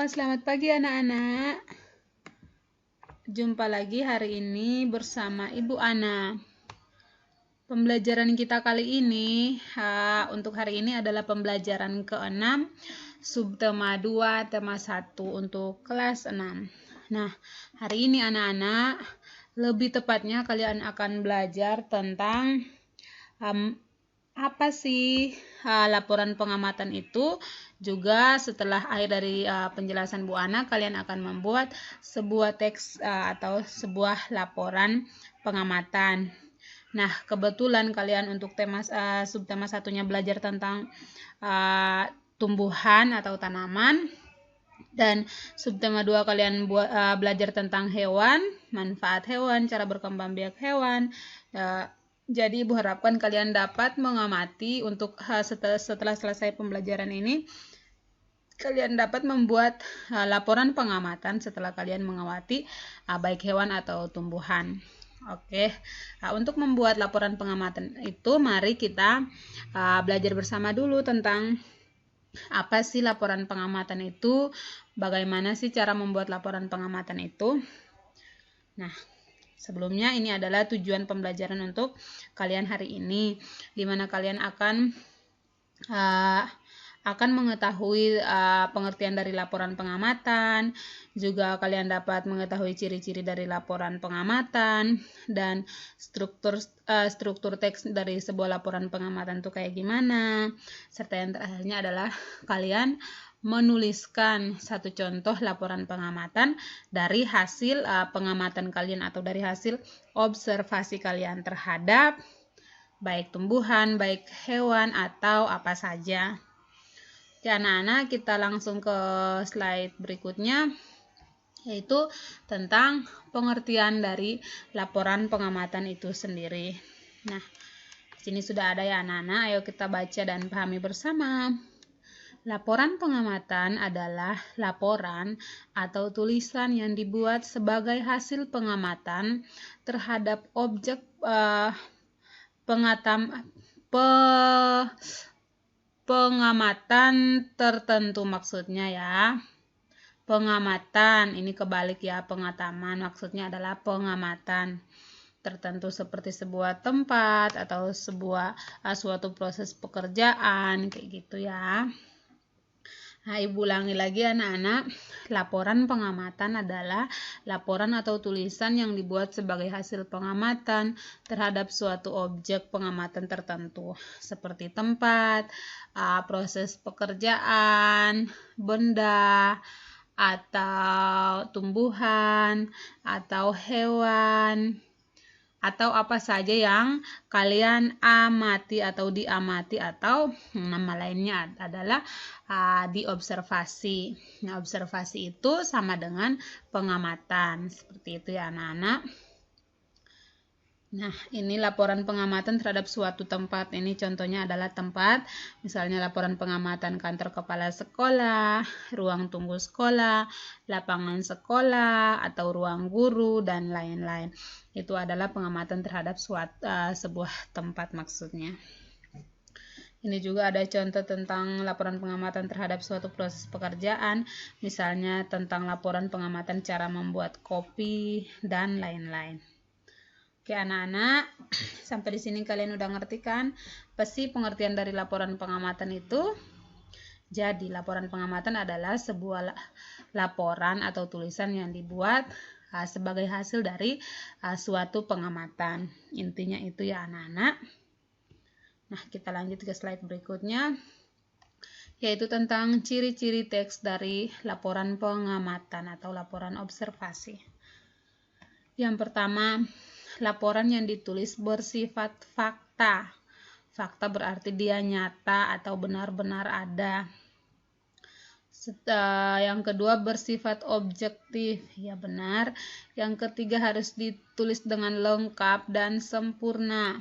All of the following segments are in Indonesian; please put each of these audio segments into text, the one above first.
Selamat pagi anak-anak. Jumpa lagi hari ini bersama Ibu Ana. Pembelajaran kita kali ini untuk hari ini adalah pembelajaran ke-6 subtema 2 tema 1 untuk kelas 6. Nah, hari ini anak-anak, lebih tepatnya kalian akan belajar tentang apa sih laporan pengamatan itu. Juga setelah akhir dari penjelasan Bu Ana, kalian akan membuat sebuah teks atau sebuah laporan pengamatan. Nah, kebetulan kalian untuk tema subtema satunya belajar tentang tumbuhan atau tanaman, dan subtema 2 kalian belajar tentang hewan, manfaat hewan, cara berkembang biak hewan. Jadi Ibu harapkan kalian dapat mengamati untuk setelah selesai pembelajaran ini, kalian dapat membuat laporan pengamatan setelah kalian mengamati baik hewan atau tumbuhan. Oke, untuk membuat laporan pengamatan itu, mari kita belajar bersama dulu tentang apa sih laporan pengamatan itu, bagaimana sih cara membuat laporan pengamatan itu. Nah, sebelumnya ini adalah tujuan pembelajaran untuk kalian hari ini, di mana kalian akan mengetahui pengertian dari laporan pengamatan, juga kalian dapat mengetahui ciri-ciri dari laporan pengamatan, dan struktur teks dari sebuah laporan pengamatan itu kayak gimana, serta yang terakhirnya adalah kalian menuliskan satu contoh laporan pengamatan dari hasil pengamatan kalian atau dari hasil observasi kalian terhadap baik tumbuhan, baik hewan, atau apa saja. Oke anak-anak, kita langsung ke slide berikutnya, yaitu tentang pengertian dari laporan pengamatan itu sendiri. Nah, di sini sudah ada ya anak-anak, ayo kita baca dan pahami bersama. Laporan pengamatan adalah laporan atau tulisan yang dibuat sebagai hasil pengamatan terhadap objek pengamatan tertentu, maksudnya ya. Pengamatan ini kebalik ya, pengataman maksudnya adalah pengamatan tertentu seperti sebuah tempat atau suatu proses pekerjaan kayak gitu ya. Nah, Ibu ulangi lagi anak-anak, laporan pengamatan adalah laporan atau tulisan yang dibuat sebagai hasil pengamatan terhadap suatu objek pengamatan tertentu seperti tempat, proses pekerjaan, benda, atau tumbuhan, atau hewan, atau apa saja yang kalian amati atau diamati, atau nama lainnya adalah diobservasi. Nah, observasi itu sama dengan pengamatan, seperti itu ya anak-anak. Nah, ini laporan pengamatan terhadap suatu tempat. Ini contohnya adalah tempat, misalnya laporan pengamatan kantor kepala sekolah, ruang tunggu sekolah, lapangan sekolah, atau ruang guru, dan lain-lain. Itu adalah pengamatan terhadap sebuah tempat maksudnya. Ini juga ada contoh tentang laporan pengamatan terhadap suatu proses pekerjaan, misalnya tentang laporan pengamatan cara membuat kopi, dan lain-lain. Oke anak-anak, sampai di sini kalian udah ngerti kan apa sih pengertian dari laporan pengamatan itu? Jadi laporan pengamatan adalah sebuah laporan atau tulisan yang dibuat sebagai hasil dari suatu pengamatan. Intinya itu ya anak-anak. Nah, kita lanjut ke slide berikutnya, yaitu tentang ciri-ciri teks dari laporan pengamatan atau laporan observasi. Yang pertama, laporan yang ditulis bersifat fakta. Fakta berarti dia nyata atau benar-benar ada. Yang kedua, bersifat objektif, ya benar. Yang ketiga, harus ditulis dengan lengkap dan sempurna.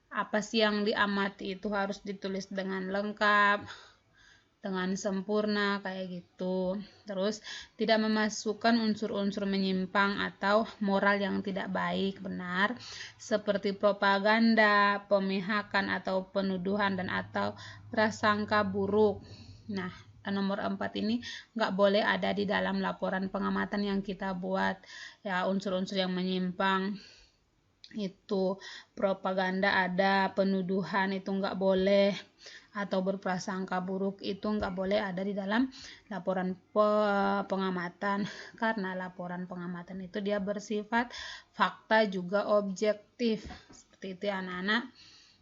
Apa sih yang diamati itu harus ditulis dengan lengkap, dengan sempurna kayak gitu. Terus tidak memasukkan unsur-unsur menyimpang atau moral yang tidak baik, benar, seperti propaganda, pemihakan atau penuduhan dan atau prasangka buruk. Nah, nomor 4 ini nggak boleh ada di dalam laporan pengamatan yang kita buat ya. Unsur-unsur yang menyimpang itu, propaganda ada, penuduhan itu nggak boleh, atau berprasangka buruk itu nggak boleh ada di dalam laporan pengamatan, karena laporan pengamatan itu dia bersifat fakta juga objektif. Seperti itu ya anak-anak.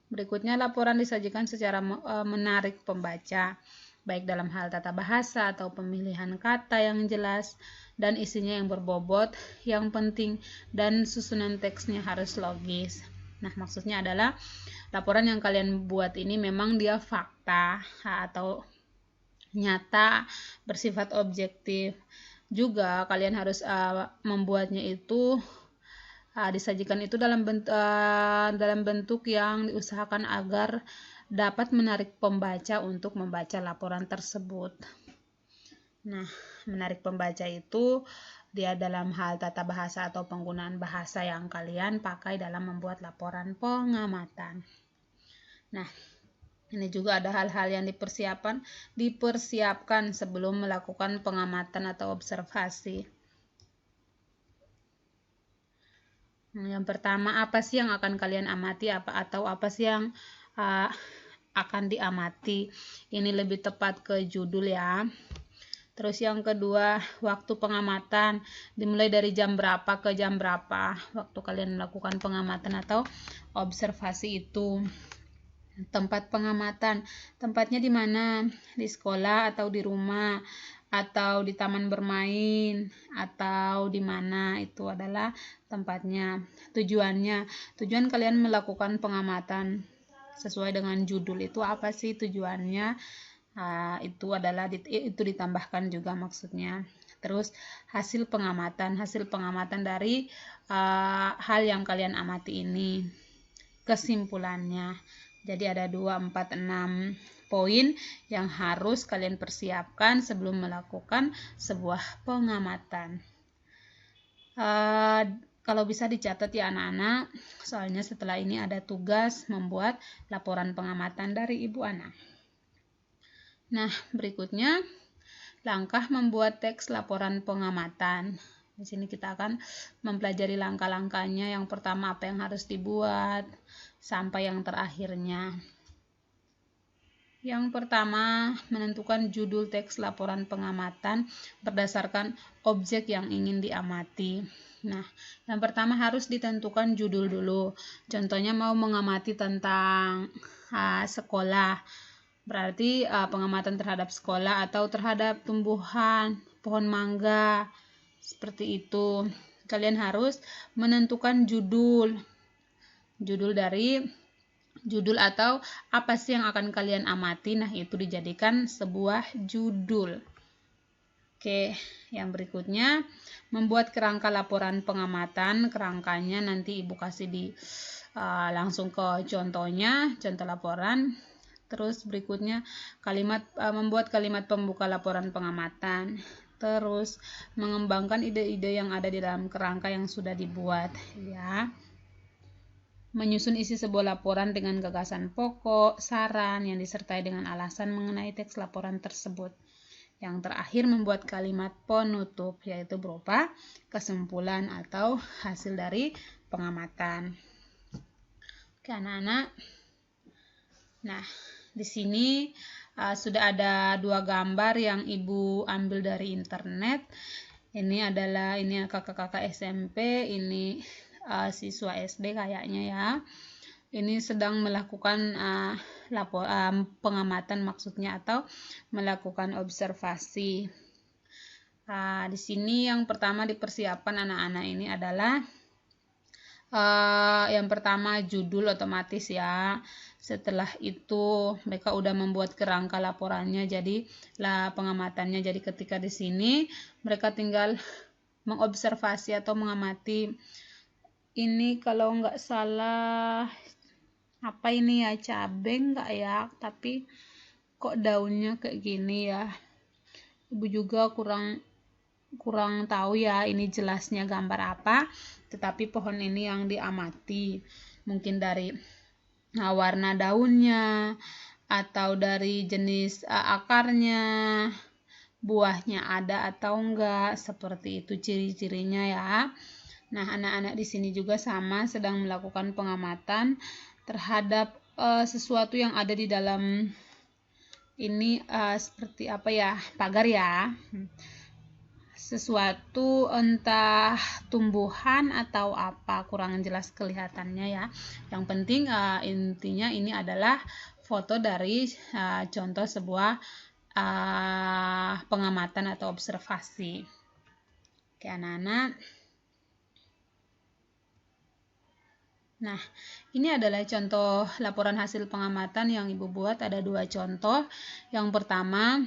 Berikutnya, laporan disajikan secara menarik pembaca, baik dalam hal tata bahasa atau pemilihan kata yang jelas, dan isinya yang berbobot, yang penting, dan susunan teksnya harus logis. Nah, maksudnya adalah laporan yang kalian buat ini memang dia fakta atau nyata, bersifat objektif. Juga kalian harus membuatnya itu disajikan itu dalam bentuk yang diusahakan agar dapat menarik pembaca untuk membaca laporan tersebut. Nah, menarik pembaca itu dia dalam hal tata bahasa atau penggunaan bahasa yang kalian pakai dalam membuat laporan pengamatan. Nah, ini juga ada hal-hal yang dipersiapkan sebelum melakukan pengamatan atau observasi. Yang pertama, apa sih yang akan kalian amati, apa sih yang akan diamati? Ini lebih tepat ke judul ya. Terus yang kedua, waktu pengamatan dimulai dari jam berapa ke jam berapa waktu kalian melakukan pengamatan atau observasi itu. Tempat pengamatan, tempatnya di mana? Di sekolah atau di rumah atau di taman bermain atau di mana, itu adalah tempatnya. Tujuan kalian melakukan pengamatan sesuai dengan judul itu apa sih tujuannya? Itu adalah itu ditambahkan juga maksudnya. Terus hasil pengamatan dari hal yang kalian amati ini, kesimpulannya. Jadi ada 2, 4, 6 poin yang harus kalian persiapkan sebelum melakukan sebuah pengamatan. Kalau bisa dicatat ya anak-anak, soalnya setelah ini ada tugas membuat laporan pengamatan dari Ibu Ana. Nah, berikutnya langkah membuat teks laporan pengamatan. Di sini kita akan mempelajari langkah-langkahnya. Yang pertama, apa yang harus dibuat sampai yang terakhirnya. Yang pertama, menentukan judul teks laporan pengamatan berdasarkan objek yang ingin diamati. Nah, yang pertama harus ditentukan judul dulu. Contohnya mau mengamati tentang sekolah. Berarti pengamatan terhadap sekolah atau terhadap tumbuhan, pohon mangga, seperti itu. Kalian harus menentukan judul atau apa sih yang akan kalian amati. Nah, itu dijadikan sebuah judul. Oke, yang berikutnya membuat kerangka laporan pengamatan. Kerangkanya nanti Ibu kasih langsung ke contohnya, contoh laporan. Terus berikutnya membuat kalimat pembuka laporan pengamatan. Terus mengembangkan ide-ide yang ada di dalam kerangka yang sudah dibuat ya. Menyusun isi sebuah laporan dengan gagasan pokok, saran yang disertai dengan alasan mengenai teks laporan tersebut. Yang terakhir membuat kalimat penutup, yaitu berupa kesimpulan atau hasil dari pengamatan. Oke anak-anak. Nah, di sini sudah ada 2 gambar yang Ibu ambil dari internet. Ini kakak-kakak SMP, ini siswa SD kayaknya ya. Ini sedang melakukan pengamatan maksudnya atau melakukan observasi. Di sini yang pertama dipersiapkan anak-anak ini adalah yang pertama judul otomatis ya. Setelah itu mereka udah membuat kerangka laporannya, jadi pengamatannya. Jadi ketika di sini mereka tinggal mengobservasi atau mengamati. Ini kalau nggak salah apa ini ya, cabai nggak ya, tapi kok daunnya kayak gini ya. Ibu juga kurang tahu ya ini jelasnya gambar apa, tetapi pohon ini yang diamati mungkin dari warna daunnya atau dari jenis akarnya, buahnya ada atau enggak, seperti itu ciri-cirinya ya. Nah, anak-anak di sini juga sama sedang melakukan pengamatan terhadap sesuatu yang ada di dalam ini, seperti apa ya, pagar ya. Sesuatu entah tumbuhan atau apa, kurang jelas kelihatannya ya. Yang penting intinya ini adalah foto dari contoh sebuah pengamatan atau observasi. Oke anak-anak. Nah, ini adalah contoh laporan hasil pengamatan yang Ibu buat. Ada 2 contoh. Yang pertama,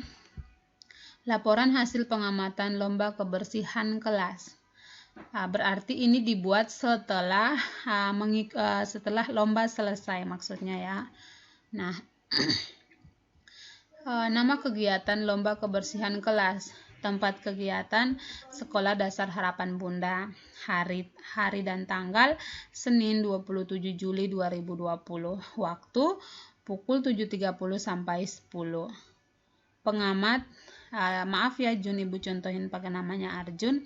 laporan hasil pengamatan lomba kebersihan kelas. Berarti ini dibuat setelah setelah lomba selesai maksudnya ya. Nah, nama kegiatan lomba kebersihan kelas. Tempat kegiatan Sekolah Dasar Harapan Bunda. Hari dan tanggal Senin 27 Juli 2020. Waktu pukul 7.30 sampai 10. Pengamat, maaf ya Jun, Ibu contohin pakai namanya Arjun.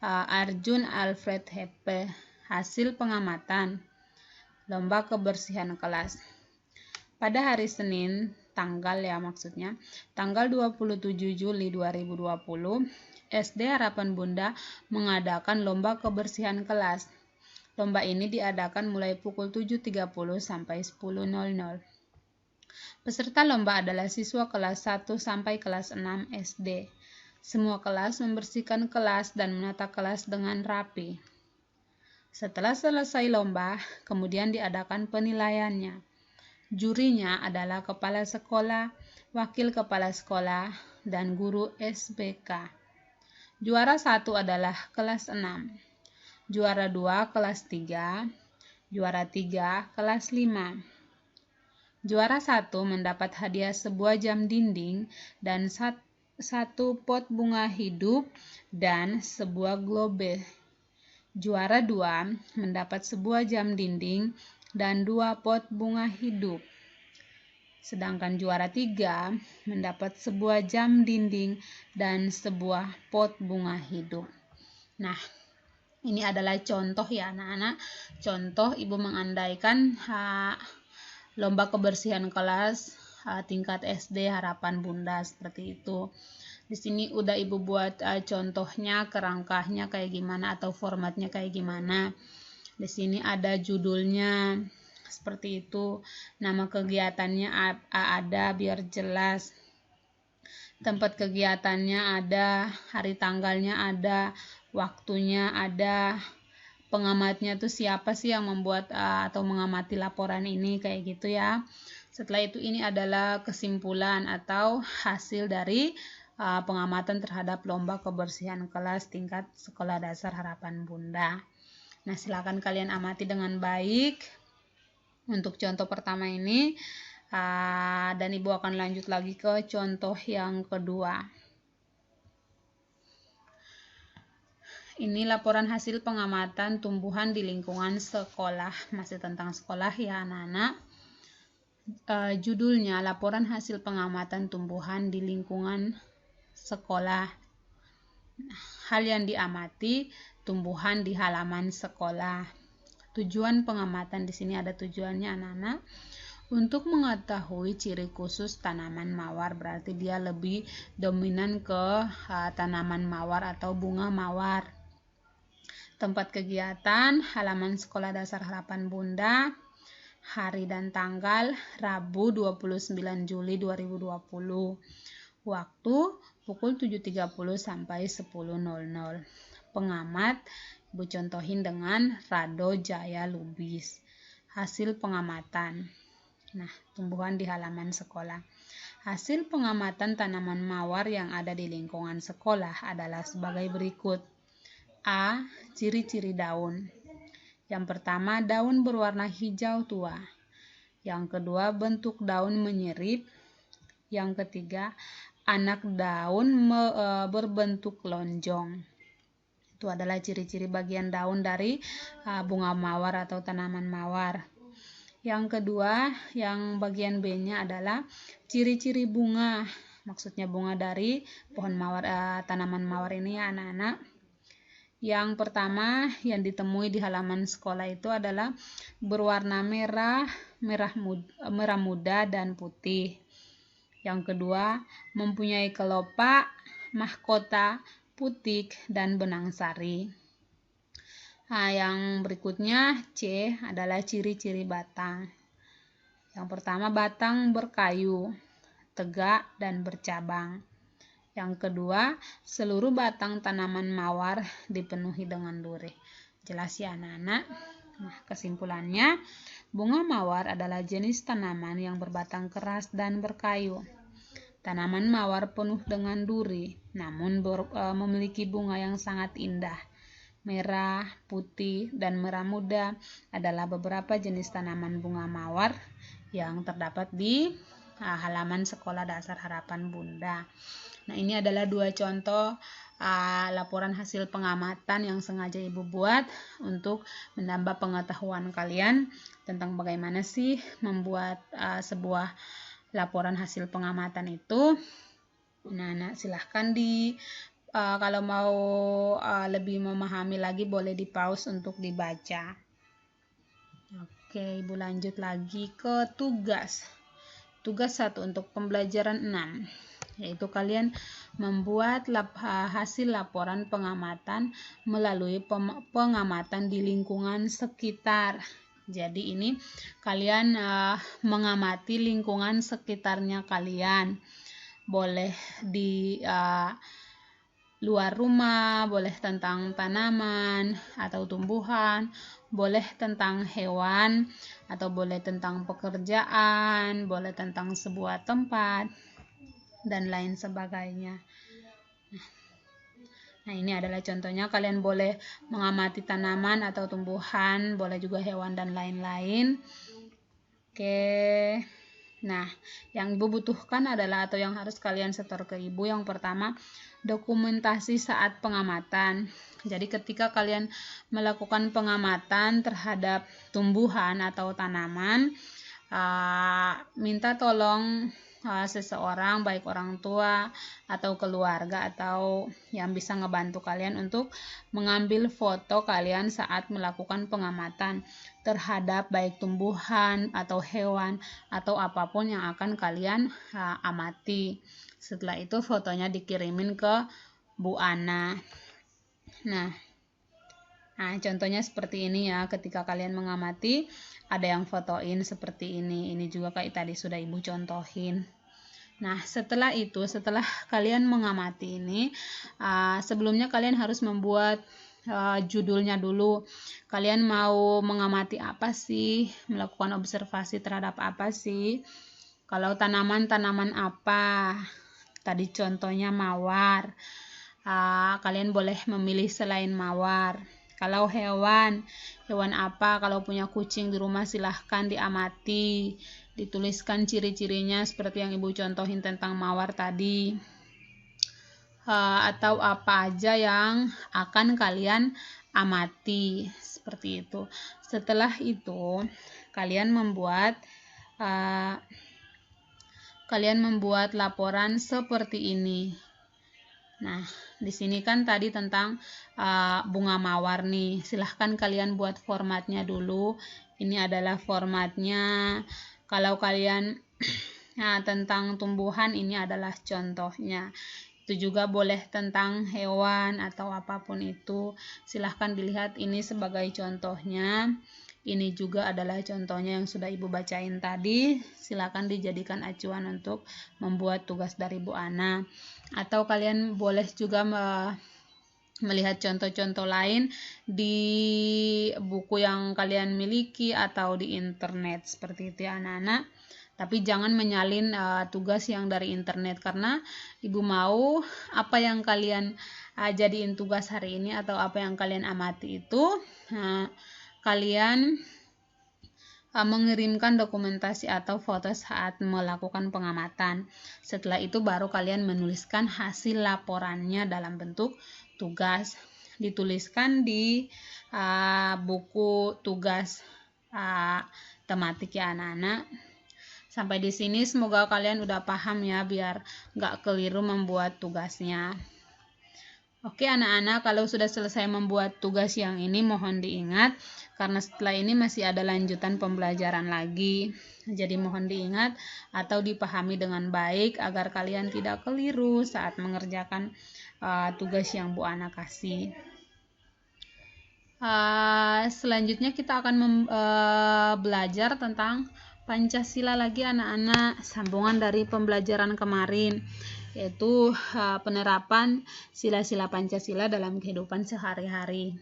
Arjun Alfred Heppe. Hasil pengamatan lomba kebersihan kelas. Pada hari Senin, tanggal ya maksudnya, tanggal 27 Juli 2020, SD Harapan Bunda mengadakan lomba kebersihan kelas. Lomba ini diadakan mulai pukul 7.30 sampai 10.00. Peserta lomba adalah siswa kelas 1 sampai kelas 6 SD. Semua kelas membersihkan kelas dan menata kelas dengan rapi. Setelah selesai lomba, kemudian diadakan penilaiannya. Jurinya adalah kepala sekolah, wakil kepala sekolah, dan guru SBK. Juara 1 adalah kelas 6, juara 2 kelas 3, juara 3 kelas 5. Juara 1 mendapat hadiah sebuah jam dinding dan 1 pot bunga hidup dan sebuah globe. Juara 2 mendapat sebuah jam dinding dan 2 pot bunga hidup. Sedangkan juara 3 mendapat sebuah jam dinding dan sebuah pot bunga hidup. Nah, ini adalah contoh ya anak-anak. Contoh Ibu mengandaikan lomba kebersihan kelas tingkat SD Harapan Bunda seperti itu. Di sini udah Ibu buat contohnya, kerangkahnya kayak gimana atau formatnya kayak gimana. Di sini ada judulnya seperti itu, nama kegiatannya ada biar jelas, tempat kegiatannya ada, hari tanggalnya ada, waktunya ada, pengamatnya tuh siapa sih yang membuat atau mengamati laporan ini kayak gitu ya. Setelah itu ini adalah kesimpulan atau hasil dari pengamatan terhadap lomba kebersihan kelas tingkat Sekolah Dasar Harapan Bunda. Nah, silakan kalian amati dengan baik untuk contoh pertama ini, dan Ibu akan lanjut lagi ke contoh yang kedua. Ini laporan hasil pengamatan tumbuhan di lingkungan sekolah, masih tentang sekolah ya anak-anak. Judulnya laporan hasil pengamatan tumbuhan di lingkungan sekolah. Hal yang diamati, tumbuhan di halaman sekolah. Tujuan pengamatan di sini ada tujuannya anak-anak untuk mengetahui ciri khusus tanaman mawar, berarti dia lebih dominan ke tanaman mawar atau bunga mawar. Tempat kegiatan halaman Sekolah Dasar Harapan Bunda. Hari dan tanggal Rabu 29 Juli 2020. Waktu pukul 7.30 sampai 10.00. Pengamat Ibu contohin dengan Rado Jaya Lubis. Hasil pengamatan. Nah, tumbuhan di halaman sekolah. Hasil pengamatan tanaman mawar yang ada di lingkungan sekolah adalah sebagai berikut. A. Ciri-ciri daun. Yang pertama, daun berwarna hijau tua. Yang kedua, bentuk daun menyerip. Yang ketiga, anak daun berbentuk lonjong. Itu adalah ciri-ciri bagian daun dari bunga mawar atau tanaman mawar. Yang kedua, yang bagian B-nya adalah ciri-ciri bunga. Maksudnya bunga dari pohon mawar, tanaman mawar ini ya anak-anak. Yang pertama yang ditemui di halaman sekolah itu adalah berwarna merah, merah muda dan putih. Yang kedua, mempunyai kelopak, mahkota, putik, dan benang sari. Nah, yang berikutnya C adalah ciri-ciri batang. Yang pertama, batang berkayu, tegak, dan bercabang. Yang kedua, seluruh batang tanaman mawar dipenuhi dengan duri. Jelas ya anak-anak? Nah, kesimpulannya, bunga mawar adalah jenis tanaman yang berbatang keras dan berkayu. Tanaman mawar penuh dengan duri, namun memiliki bunga yang sangat indah. Merah, putih, dan merah muda adalah beberapa jenis tanaman bunga mawar yang terdapat di halaman Sekolah Dasar Harapan Bunda. Nah, ini adalah 2 contoh laporan hasil pengamatan yang sengaja Ibu buat untuk menambah pengetahuan kalian tentang bagaimana sih membuat sebuah laporan hasil pengamatan itu. Nah, silahkan kalau mau lebih memahami lagi boleh di pause untuk dibaca. Oke, Ibu lanjut lagi ke tugas. Tugas 1 untuk pembelajaran 6, yaitu kalian membuat hasil laporan pengamatan melalui pengamatan di lingkungan sekitar. Jadi ini kalian mengamati lingkungan sekitarnya kalian. Boleh di luar rumah, boleh tentang tanaman atau tumbuhan, boleh tentang hewan, atau boleh tentang pekerjaan, boleh tentang sebuah tempat, dan lain sebagainya. Nah, ini adalah contohnya. Kalian boleh mengamati tanaman atau tumbuhan, boleh juga hewan dan lain-lain. Oke. Nah, yang Ibu butuhkan adalah atau yang harus kalian setor ke Ibu, yang pertama, dokumentasi saat pengamatan. Jadi ketika kalian melakukan pengamatan terhadap tumbuhan atau tanaman, minta tolong seseorang, baik orang tua atau keluarga atau yang bisa ngebantu kalian untuk mengambil foto kalian saat melakukan pengamatan terhadap baik tumbuhan atau hewan atau apapun yang akan kalian amati. Setelah itu fotonya dikirimin ke Bu Ana. Nah, contohnya seperti ini ya, ketika kalian mengamati ada yang fotoin seperti ini. Ini juga kayak tadi sudah Ibu contohin. Nah, setelah itu, setelah kalian mengamati ini, sebelumnya kalian harus membuat judulnya dulu. Kalian mau mengamati apa sih? Melakukan observasi terhadap apa sih? Kalau tanaman-tanaman apa? Tadi contohnya mawar. Kalian boleh memilih selain mawar. Kalau hewan apa? Kalau punya kucing di rumah silahkan diamati, dituliskan ciri-cirinya seperti yang Ibu contohin tentang mawar tadi. Atau apa aja yang akan kalian amati, seperti itu. Setelah itu kalian membuat laporan seperti ini. Nah, di sini kan tadi tentang bunga mawar nih. Silahkan kalian buat formatnya dulu. Ini adalah formatnya. Kalau kalian tentang tumbuhan, ini adalah contohnya. Itu juga boleh tentang hewan atau apapun itu. Silahkan dilihat ini sebagai contohnya. Ini juga adalah contohnya yang sudah Ibu bacain tadi. Silakan dijadikan acuan untuk membuat tugas dari Bu Ana. Atau kalian boleh juga melihat contoh-contoh lain di buku yang kalian miliki atau di internet, seperti itu ya anak-anak. Tapi jangan menyalin tugas yang dari internet, karena Ibu mau apa yang kalian jadiin tugas hari ini atau apa yang kalian amati itu kalian mengirimkan dokumentasi atau foto saat melakukan pengamatan. Setelah itu baru kalian menuliskan hasil laporannya dalam bentuk tugas. Dituliskan di buku tugas tematik ya anak-anak. Sampai di sini semoga kalian udah paham ya, biar nggak keliru membuat tugasnya. Oke anak-anak, kalau sudah selesai membuat tugas yang ini mohon diingat, karena setelah ini masih ada lanjutan pembelajaran lagi. Jadi mohon diingat atau dipahami dengan baik agar kalian tidak keliru saat mengerjakan tugas yang Bu Ana kasih. Selanjutnya kita akan belajar tentang Pancasila lagi anak-anak, sambungan dari pembelajaran kemarin, yaitu penerapan sila-sila Pancasila dalam kehidupan sehari-hari.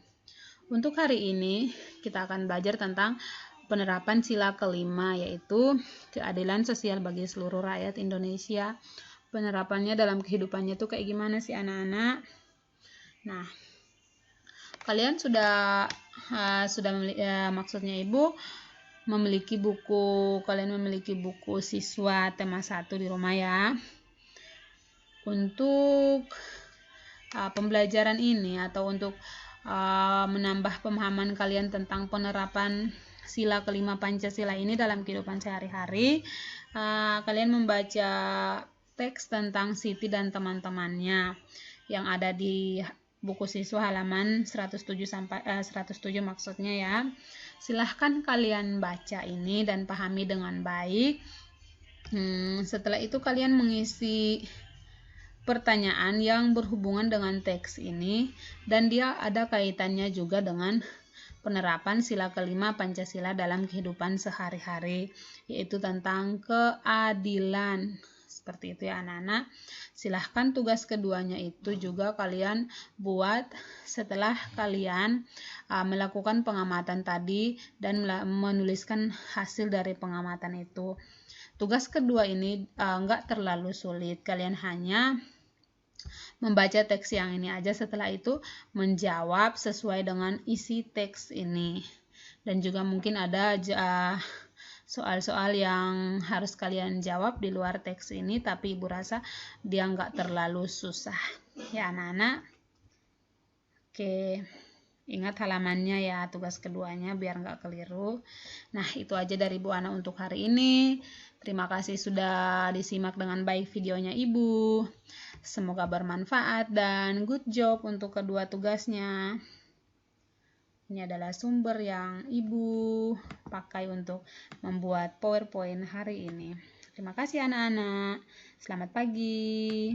Untuk hari ini kita akan belajar tentang penerapan sila kelima, yaitu keadilan sosial bagi seluruh rakyat Indonesia. Penerapannya dalam kehidupannya tuh kayak gimana sih anak-anak? Nah, kalian sudah maksudnya Ibu memiliki buku siswa tema 1 di rumah ya. Untuk pembelajaran ini atau untuk menambah pemahaman kalian tentang penerapan sila kelima Pancasila ini dalam kehidupan sehari-hari, kalian membaca teks tentang Siti dan teman-temannya yang ada di buku siswa halaman 107 maksudnya ya. Silahkan kalian baca ini dan pahami dengan baik. Setelah itu kalian mengisi pertanyaan yang berhubungan dengan teks ini, dan dia ada kaitannya juga dengan penerapan sila kelima Pancasila dalam kehidupan sehari-hari, yaitu tentang keadilan. Seperti itu ya anak-anak. Silahkan tugas keduanya itu juga kalian buat setelah kalian melakukan pengamatan tadi dan menuliskan hasil dari pengamatan itu. Tugas kedua ini enggak terlalu sulit, kalian hanya membaca teks yang ini aja, setelah itu menjawab sesuai dengan isi teks ini. Dan juga mungkin ada soal-soal yang harus kalian jawab di luar teks ini, tapi Ibu rasa dia nggak terlalu susah ya anak-anak. Oke, ingat halamannya ya tugas keduanya biar nggak keliru. Nah itu aja dari Bu Ana untuk hari ini. Terima kasih sudah disimak dengan baik videonya Ibu. Semoga bermanfaat dan good job untuk kedua tugasnya. Ini adalah sumber yang Ibu pakai untuk membuat PowerPoint hari ini. Terima kasih anak-anak. Selamat pagi.